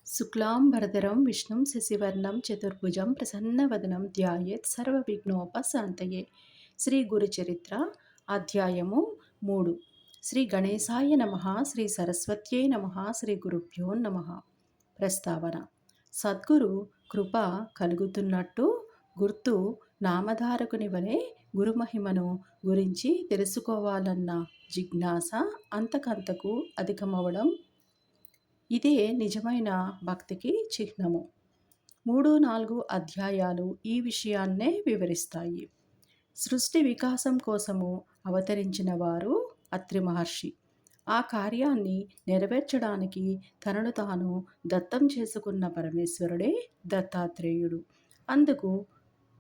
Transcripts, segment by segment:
శుక్లాంబరధరం విష్ణుం శశివర్ణం చతుర్భుజం ప్రసన్నవదనం ధ్యాయేత్ సర్వవిఘ్నోపశాంతయే. శ్రీ గురుచరిత్ర అధ్యాయము 3. శ్రీ గణేశాయ నమ. శ్రీ సరస్వత్యై నమ. శ్రీ గురుభ్యో నమ. ప్రస్తావన. సద్గురు కృప కలుగుతున్నట్టు గుర్తు నామధారకుని వలె గురుమహిమను గురించి తెలుసుకోవాలన్న జిజ్ఞాస అంతకంతకు అధికమవడం ఇదే నిజమైన భక్తికి చిహ్నము. 3-4 అధ్యాయాలు ఈ విషయాన్నే వివరిస్తాయి. సృష్టి వికాసం కోసము అవతరించిన వారు అత్రి మహర్షి. ఆ కార్యాన్ని నెరవేర్చడానికి తనను తాను దత్తం చేసుకున్న పరమేశ్వరుడే దత్తాత్రేయుడు. అందుకు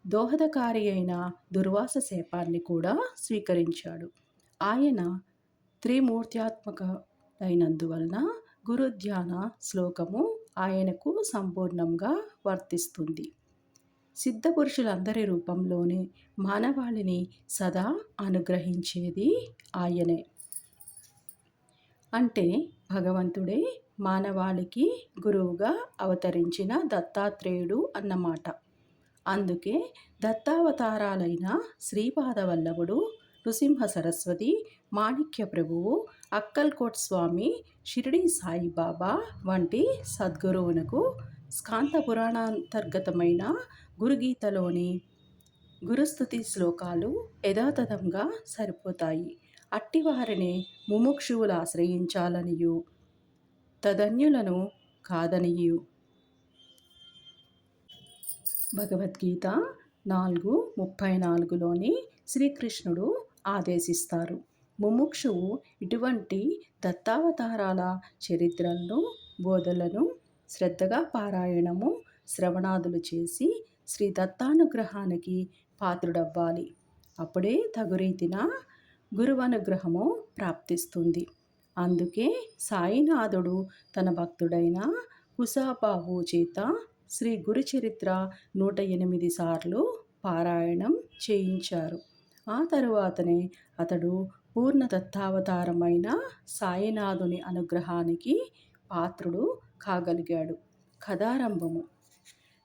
దోహదకారి అయిన దుర్వాస శాపాన్ని కూడా స్వీకరించాడు. ఆయన త్రిమూర్త్యాత్మక అయినందువలన గురుధ్యాన శ్లోకము ఆయనకు సంపూర్ణంగా వర్తిస్తుంది. సిద్ధపురుషులందరి రూపంలోనే మానవాళిని సదా అనుగ్రహించేది ఆయనే. అంటే భగవంతుడే మానవాళికి గురువుగా అవతరించిన దత్తాత్రేయుడు అన్నమాట. అందుకే దత్తావతారాలైన శ్రీపాదవల్లభుడు, నృసింహ సరస్వతి, మాణిక్య ప్రభువు, అక్కల్కోట్ స్వామి, షిరిడి సాయిబాబా వంటి సద్గురువునకు స్కాంత పురాణాంతర్గతమైన గురుగీతలోని గురుస్తుతి శ్లోకాలు యథాతథంగా సరిపోతాయి. అట్టివారిని ముముక్షువులు ఆశ్రయించాలనియు తదన్యులను కాదనియు భగవద్గీత 4:34లోని శ్రీకృష్ణుడు ఆదేశిస్తారు. ముముక్షువు ఇటువంటి దత్తావతారాల చరిత్రలను, బోధలను శ్రద్ధగా పారాయణము, శ్రవణాదులు చేసి శ్రీ దత్తానుగ్రహానికి పాత్రుడవ్వాలి. అప్పుడే తగురీతిన గురువనుగ్రహము ప్రాప్తిస్తుంది. అందుకే సాయినాథుడు తన భక్తుడైన కుశాబాబు చేత శ్రీ గురుచరిత్ర 108 సార్లు పారాయణం చేయించారు. ఆ తరువాతనే అతడు పూర్ణ దత్తావతారమైన సాయినాథుని అనుగ్రహానికి పాత్రుడు కాగలిగాడు. కథారంభము.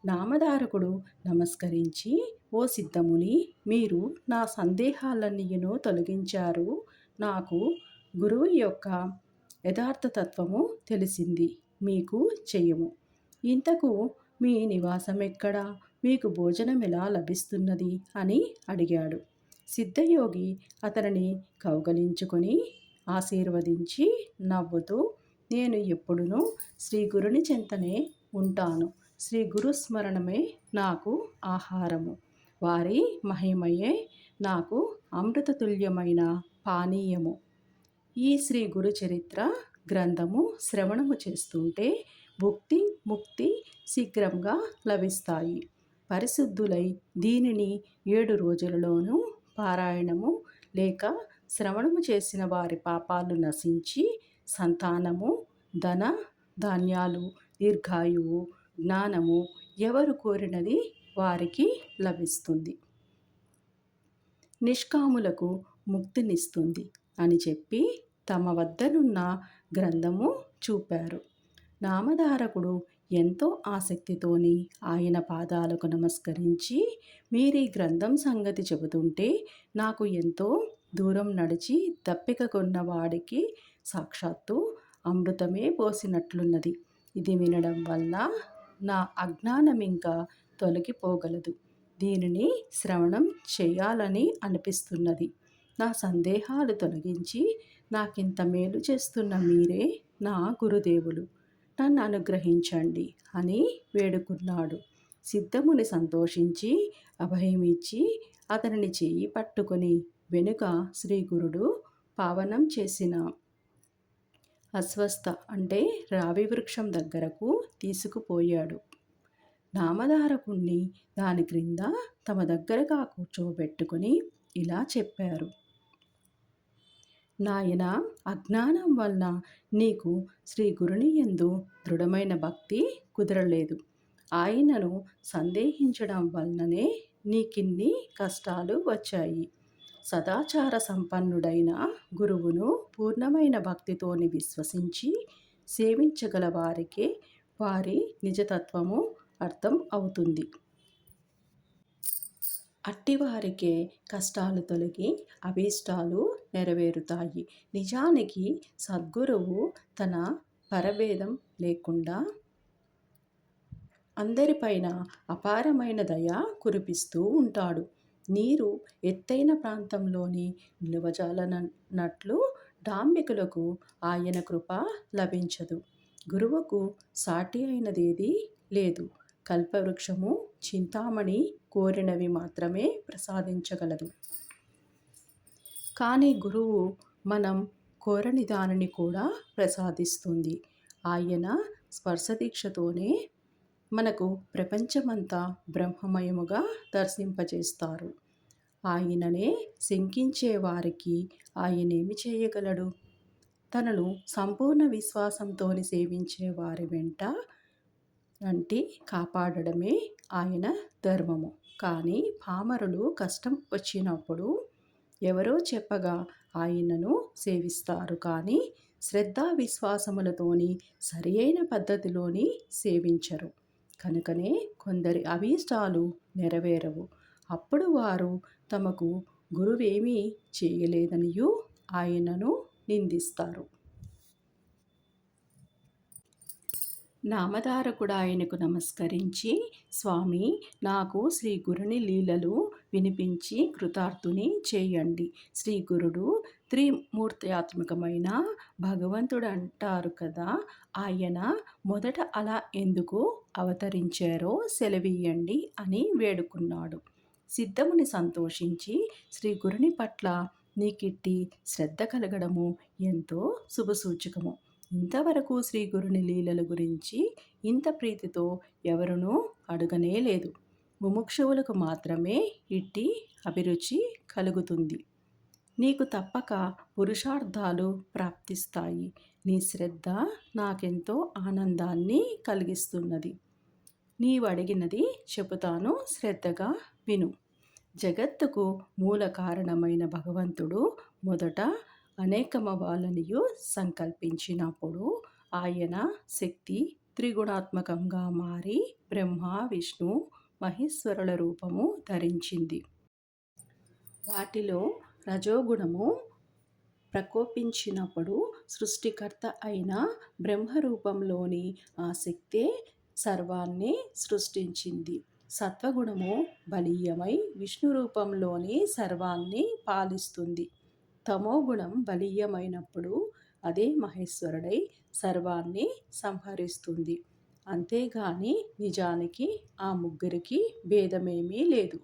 నామధారకుడు నమస్కరించి, ఓ సిద్ధముని, మీరు నా సందేహాలన్నీయును తొలగించారు. నాకు గురువు యొక్క యథార్థతత్వము తెలిసింది. మీకు చెయ్యము. ఇంతకు మీ నివాసం ఎక్కడ? మీకు భోజనం ఎలా లభిస్తున్నది అని అడిగాడు. సిద్ధయోగి అతనిని కౌగలించుకొని ఆశీర్వదించి నవ్వుతూ, నేను ఎప్పుడునూ శ్రీ గురుని చెంతనే ఉంటాను. శ్రీ గురుస్మరణమే నాకు ఆహారము. వారి మహిమయే నాకు అమృతతుల్యమైన పానీయము. ఈ శ్రీ గురు చరిత్ర గ్రంథము శ్రవణము చేస్తుంటే భుక్తి ముక్తి శీఘ్రంగా లభిస్తాయి. పరిశుద్ధులై దీనిని 7 రోజులలోనూ పారాయణము లేక శ్రవణము చేసిన వారి పాపాలు నశించి సంతానము, ధన ధాన్యాలు, దీర్ఘాయువు, జ్ఞానము ఎవరు కోరినది వారికి లభిస్తుంది. నిష్కాములకు ముక్తినిస్తుంది అని చెప్పి తమ వద్దనున్న గ్రంథము చూపారు. నామధారకుడు ఎంతో ఆసక్తితోని ఆయన పాదాలకు నమస్కరించి, మీరీ గ్రంథం సంగతి చెబుతుంటే నాకు ఎంతో దూరం నడిచి దప్పిక కొన్నవాడికి సాక్షాత్తు అమృతమే పోసినట్లున్నది. ఇది వినడం వల్ల నా అజ్ఞానం ఇంకా తొలగిపోగలదు. దీనిని శ్రవణం చేయాలని అనిపిస్తున్నది. నా సందేహాలు తొలగించి నాకింత మేలు చేస్తున్న మీరే నా గురుదేవులు. నన్ను అనుగ్రహించండి అని వేడుకున్నాడు. సిద్ధముని సంతోషించి అభయమిచ్చి అతనిని చేయి పట్టుకొని వెనుక శ్రీగురుడు పావనం చేసిన అశ్వస్థ అంటే రావి వృక్షం దగ్గరకు తీసుకుపోయాడు. నామధారకుణ్ణి దాని క్రింద తమ దగ్గరగా కూర్చోబెట్టుకొని ఇలా చెప్పారు. నాయన, అజ్ఞానం వలన నీకు శ్రీ గురుని యందు దృఢమైన భక్తి కుదరలేదు. ఆయనను సందేహించడం వలననే నీకిన్ని కష్టాలు వచ్చాయి. సదాచార సంపన్నుడైన గురువును పూర్ణమైన భక్తితోని విశ్వసించి సేవించగల వారికే వారి నిజతత్వము అర్థం అవుతుంది. అట్టివారికే కష్టాలు తొలగి అభీష్టాలు నెరవేరుతాయి. నిజానికి సద్గురువు తన పరభేదం లేకుండా అందరిపైన అపారమైన దయ కురిపిస్తూ ఉంటాడు. నీరు ఎత్తైన ప్రాంతంలోని నిలువజాలనట్లు డాంబికులకు ఆయన కృప లభించదు. గురువుకు సాటి అయినదేదీ లేదు. కల్పవృక్షము చింతామణి కోరినవి మాత్రమే ప్రసాదించగలదు. కానీ గురువు మనం కోరని దానిని కూడా ప్రసాదిస్తుంది. ఆయన స్పర్శదీక్షతోనే మనకు ప్రపంచమంతా బ్రహ్మమయముగా దర్శింపజేస్తారు. ఆయననే శంకించే వారికి ఆయనేమి చేయగలడు? తనను సంపూర్ణ విశ్వాసంతోని సేవించే వారి వెంట అంటి కాపాడడమే ఆయన ధర్మము. కానీ పామరులు కష్టం వచ్చినప్పుడు ఎవరో చెప్పగా ఆయనను సేవిస్తారు. కానీ శ్రద్ధా విశ్వాసములతోని సరి అయిన పద్ధతిలోని సేవించరు. కనుకనే కొందరి అభీష్టాలు నెరవేరవు. అప్పుడు వారు తమకు గురువేమీ చేయలేదనియూ ఆయనను నిందిస్తారు. నామధారకుడు ఆయనకు నమస్కరించి, స్వామి, నాకు శ్రీ గురుని లీలలు వినిపించి కృతార్థుని చేయండి. శ్రీ గురుడు త్రిమూర్త్యాత్మకమైన భగవంతుడు అంటారు కదా, ఆయన మొదట అలా ఎందుకు అవతరించారో సెలవీయండి అని వేడుకున్నాడు. సిద్ధముని సంతోషించి, శ్రీ గురుని పట్ల నీకిట్టి శ్రద్ధ కలగడము ఎంతో శుభసూచకము. ఇంతవరకు శ్రీ గురుని లీలల గురించి ఇంత ప్రీతితో ఎవరునూ అడగనే లేదు. ముముక్షువులకు మాత్రమే ఇట్టి అభిరుచి కలుగుతుంది. నీకు తప్పక పురుషార్థాలు ప్రాప్తిస్తాయి. నీ శ్రద్ధ నాకెంతో ఆనందాన్ని కలిగిస్తున్నది. నీవు అడిగినది చెబుతాను, శ్రద్ధగా విను. జగత్తుకు మూల కారణమైన భగవంతుడు మొదట అనేకమవ్వాలనియు సంకల్పించినప్పుడు ఆయన శక్తి త్రిగుణాత్మకంగా మారి బ్రహ్మ, విష్ణు, మహేశ్వరుల రూపము ధరించింది. వాటిలో రజోగుణము ప్రకోపించినప్పుడు సృష్టికర్త అయిన బ్రహ్మరూపంలోని ఆ శక్తే సర్వాన్ని సృష్టించింది. సత్వగుణము బలీయమై విష్ణు రూపంలోని సర్వాన్ని పాలిస్తుంది. తమోగుణం బలీయమైనప్పుడు అదే మహేశ్వరుడై సర్వాన్ని సంహరిస్తుంది. అంతేగాని నిజానికి ఆ ముగ్గురికి భేదమేమీ లేదు.